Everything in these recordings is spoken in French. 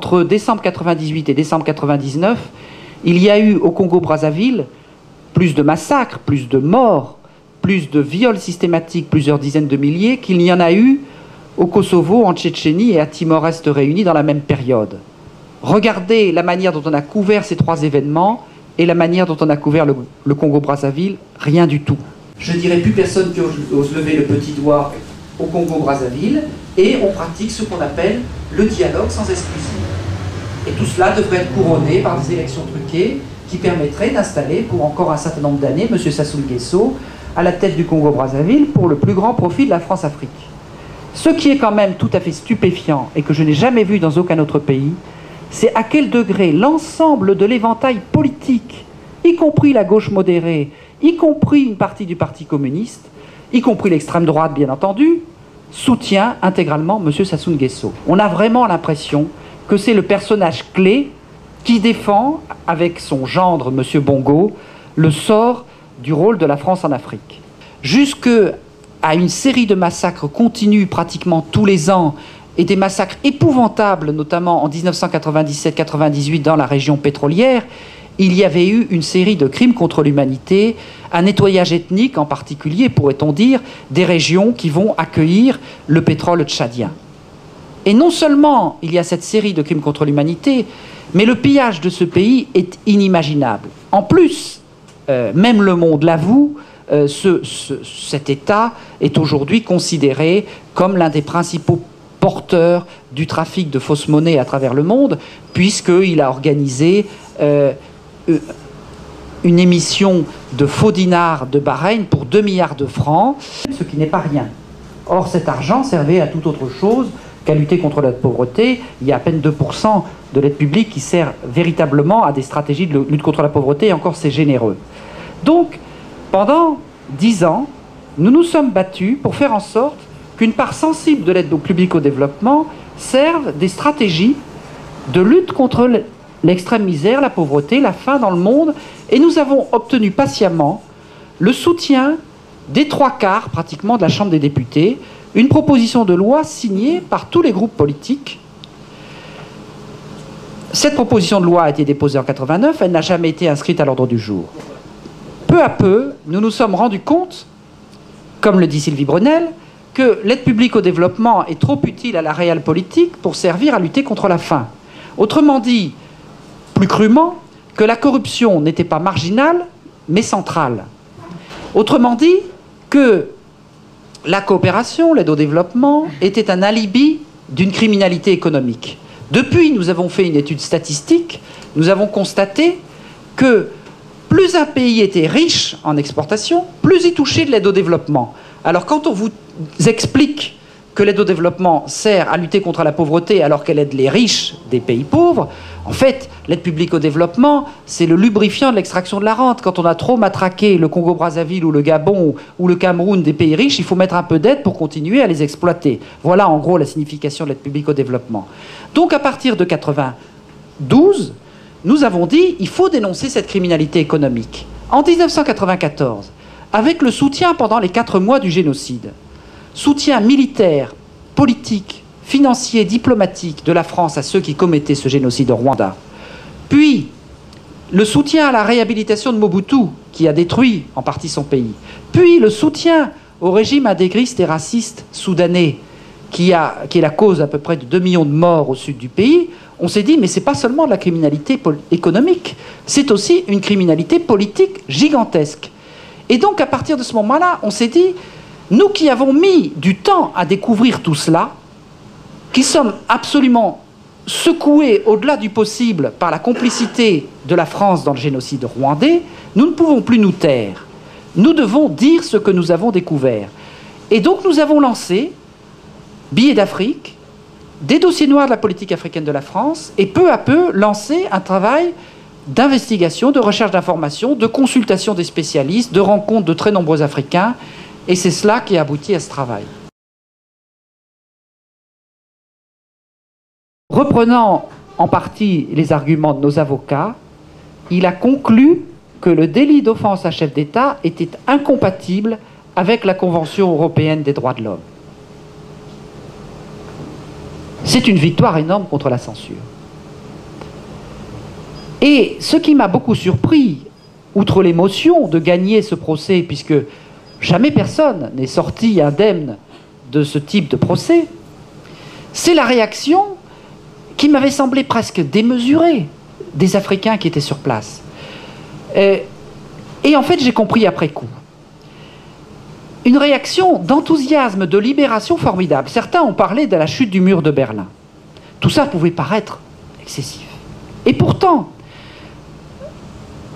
entre décembre 98 et décembre 99, il y a eu au Congo-Brazzaville plus de massacres, plus de morts, plus de viols systématiques, plusieurs dizaines de milliers, qu'il n'y en a eu au Kosovo, en Tchétchénie et à Timor-Est réunis dans la même période. Regardez la manière dont on a couvert ces trois événements et la manière dont on a couvert le Congo-Brazzaville, rien du tout. Je dirais plus personne qui ose lever le petit doigt au Congo-Brazzaville, et on pratique ce qu'on appelle le dialogue sans exclusion. Et tout cela devrait être couronné par des élections truquées qui permettraient d'installer pour encore un certain nombre d'années M. Sassou Nguesso à la tête du Congo-Brazzaville pour le plus grand profit de la France-Afrique. Ce qui est quand même tout à fait stupéfiant et que je n'ai jamais vu dans aucun autre pays, c'est à quel degré l'ensemble de l'éventail politique, y compris la gauche modérée, y compris une partie du Parti communiste, y compris l'extrême droite bien entendu, soutient intégralement M. Sassou Nguesso. On a vraiment l'impression que c'est le personnage clé qui défend, avec son gendre M. Bongo, le sort du rôle de la France en Afrique. Jusque à une série de massacres continus pratiquement tous les ans, et des massacres épouvantables, notamment en 1997-98 dans la région pétrolière, il y avait eu une série de crimes contre l'humanité, un nettoyage ethnique en particulier, pourrait-on dire, des régions qui vont accueillir le pétrole tchadien. Et non seulement il y a cette série de crimes contre l'humanité, mais le pillage de ce pays est inimaginable. En plus, même le monde l'avoue, cet État est aujourd'hui considéré comme l'un des principaux porteur du trafic de fausses monnaies à travers le monde, puisqu'il a organisé une émission de faux dinars de Bahreïn pour 2 milliards de francs, ce qui n'est pas rien. Or, cet argent servait à toute autre chose qu'à lutter contre la pauvreté. Il y a à peine 2% de l'aide publique qui sert véritablement à des stratégies de lutte contre la pauvreté, et encore c'est généreux. Donc, pendant 10 ans, nous nous sommes battus pour faire en sorte qu'une part sensible de l'aide publique au développement serve des stratégies de lutte contre l'extrême misère, la pauvreté, la faim dans le monde, et nous avons obtenu patiemment le soutien des 3/4 pratiquement de la Chambre des députés, une proposition de loi signée par tous les groupes politiques. Cette proposition de loi a été déposée en 89, elle n'a jamais été inscrite à l'ordre du jour. Peu à peu, nous nous sommes rendus compte, comme le dit Sylvie Brunel, que l'aide publique au développement est trop utile à la réelle politique pour servir à lutter contre la faim. Autrement dit, plus crûment, que la corruption n'était pas marginale, mais centrale. Autrement dit, que la coopération, l'aide au développement, était un alibi d'une criminalité économique. Depuis, nous avons fait une étude statistique, nous avons constaté que plus un pays était riche en exportation, plus il touchait de l'aide au développement. Alors quand on vous explique que l'aide au développement sert à lutter contre la pauvreté alors qu'elle aide les riches des pays pauvres, en fait, l'aide publique au développement, c'est le lubrifiant de l'extraction de la rente. Quand on a trop matraqué le Congo-Brazzaville ou le Gabon ou le Cameroun des pays riches, il faut mettre un peu d'aide pour continuer à les exploiter. Voilà en gros la signification de l'aide publique au développement. Donc à partir de 1992, nous avons dit il faut dénoncer cette criminalité économique. En 1994, avec le soutien pendant les 4 mois du génocide, soutien militaire, politique, financier, diplomatique de la France à ceux qui commettaient ce génocide au Rwanda, puis le soutien à la réhabilitation de Mobutu, qui a détruit en partie son pays, puis le soutien au régime intégriste et raciste soudanais, qui est la cause à peu près de 2 millions de morts au sud du pays, on s'est dit, mais c'est pas seulement de la criminalité économique, c'est aussi une criminalité politique gigantesque. Et donc, à partir de ce moment-là, on s'est dit, nous qui avons mis du temps à découvrir tout cela, qui sommes absolument secoués au-delà du possible par la complicité de la France dans le génocide rwandais, nous ne pouvons plus nous taire. Nous devons dire ce que nous avons découvert. Et donc, nous avons lancé Billets d'Afrique, des dossiers noirs de la politique africaine de la France, et peu à peu lancé un travail d'investigation, de recherche d'informations, de consultation des spécialistes, de rencontres de très nombreux Africains, et c'est cela qui a abouti à ce travail. Reprenant en partie les arguments de nos avocats, il a conclu que le délit d'offense à chef d'État était incompatible avec la Convention européenne des droits de l'homme. C'est une victoire énorme contre la censure. Et ce qui m'a beaucoup surpris, outre l'émotion de gagner ce procès, puisque jamais personne n'est sorti indemne de ce type de procès, c'est la réaction qui m'avait semblé presque démesurée des Africains qui étaient sur place. Et en fait, j'ai compris après coup. Une réaction d'enthousiasme, de libération formidable. Certains ont parlé de la chute du mur de Berlin. Tout ça pouvait paraître excessif. Et pourtant,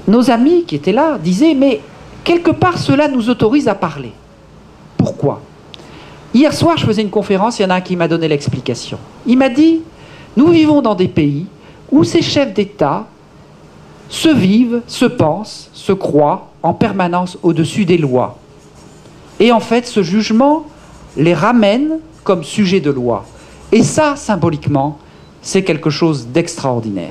nos amis qui étaient là disaient, mais quelque part cela nous autorise à parler. Pourquoi? Hier soir, je faisais une conférence, il y en a un qui m'a donné l'explication. Il m'a dit, nous vivons dans des pays où ces chefs d'État se vivent, se pensent, se croient en permanence au-dessus des lois. Et en fait, ce jugement les ramène comme sujet de loi. Et ça, symboliquement, c'est quelque chose d'extraordinaire.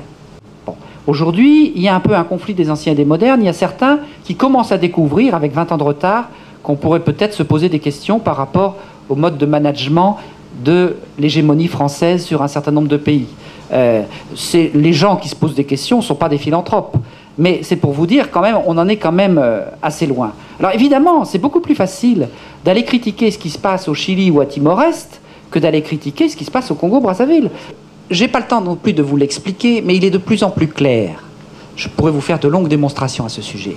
Bon. Aujourd'hui, il y a un peu un conflit des anciens et des modernes. Il y a certains qui commencent à découvrir, avec 20 ans de retard, qu'on pourrait peut-être se poser des questions par rapport au mode de management de l'hégémonie française sur un certain nombre de pays. Les gens qui se posent des questions ne sont pas des philanthropes. Mais c'est pour vous dire, quand même, on en est quand même assez loin. Alors évidemment, c'est beaucoup plus facile d'aller critiquer ce qui se passe au Chili ou à Timor-Est que d'aller critiquer ce qui se passe au Congo-Brazzaville. J'ai pas le temps non plus de vous l'expliquer, mais il est de plus en plus clair, je pourrais vous faire de longues démonstrations à ce sujet,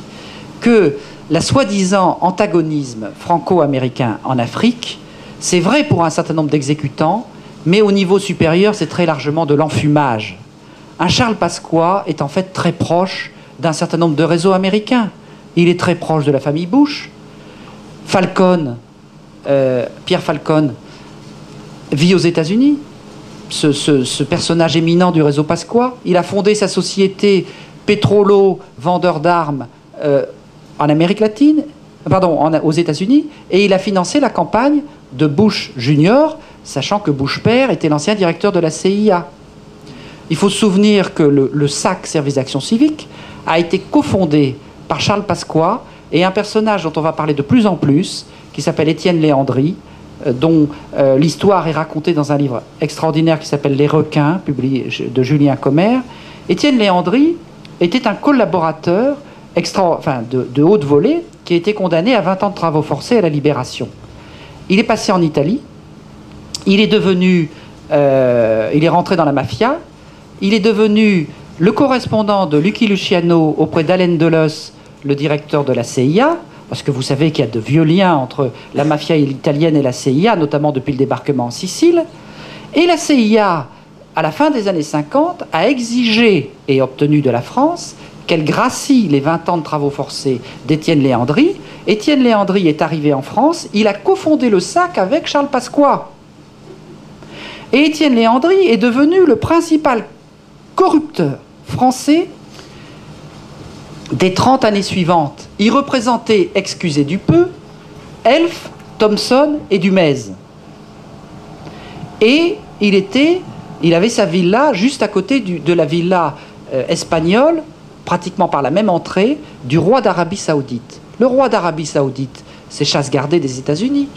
que la soi-disant antagonisme franco-américain en Afrique, c'est vrai pour un certain nombre d'exécutants, mais au niveau supérieur, c'est très largement de l'enfumage. Un Charles Pasqua est en fait très proche d'un certain nombre de réseaux américains. Il est très proche de la famille Bush. Pierre Falcon, vit aux États-Unis. Ce personnage éminent du réseau Pasqua. Il a fondé sa société Petrolo, vendeur d'armes, en Amérique latine, aux États-Unis, et il a financé la campagne de Bush Junior, sachant que Bush père était l'ancien directeur de la CIA. Il faut se souvenir que le SAC, Service d'action civique, a été cofondé par Charles Pasqua et un personnage dont on va parler de plus en plus, qui s'appelle Étienne Léandri, dont l'histoire est racontée dans un livre extraordinaire qui s'appelle Les Requins, publié de Julien Commer. Étienne Léandri était un collaborateur de haute volée qui a été condamné à 20 ans de travaux forcés à la Libération. Il est passé en Italie, il est rentré dans la mafia, il est devenu le correspondant de Lucky Luciano auprès d'Alain Deleuze, le directeur de la CIA, parce que vous savez qu'il y a de vieux liens entre la mafia italienne et la CIA, notamment depuis le débarquement en Sicile. Et la CIA, à la fin des années 50, a exigé et obtenu de la France qu'elle gracie les 20 ans de travaux forcés d'Étienne Léandri. Étienne Léandri est arrivé en France, il a cofondé le SAC avec Charles Pasqua. Et Étienne Léandri est devenu le principal corrupteur français des 30 années suivantes. Il représentait, excusez du peu, Elf, Thomson et Dumez. Et il avait sa villa juste à côté de la villa espagnole, pratiquement par la même entrée, du roi d'Arabie Saoudite. Le roi d'Arabie Saoudite, c'est chasse gardée des États-Unis.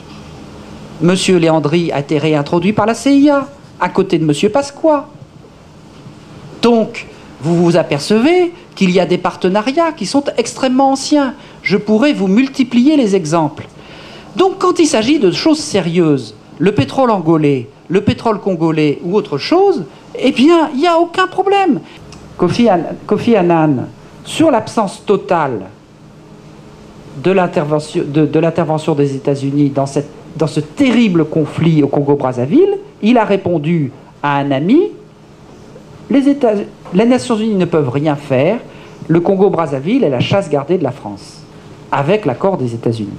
Monsieur Léandri a été réintroduit par la CIA, à côté de Monsieur Pasqua. Donc, vous vous apercevez qu'il y a des partenariats qui sont extrêmement anciens. Je pourrais vous multiplier les exemples. Donc, quand il s'agit de choses sérieuses, le pétrole angolais, le pétrole congolais ou autre chose, eh bien, il n'y a aucun problème. Kofi Annan, sur l'absence totale de l'intervention des États-Unis dans ce terrible conflit au Congo-Brazzaville, il a répondu à un ami: les Nations Unies ne peuvent rien faire, le Congo-Brazzaville est la chasse gardée de la France, avec l'accord des États-Unis.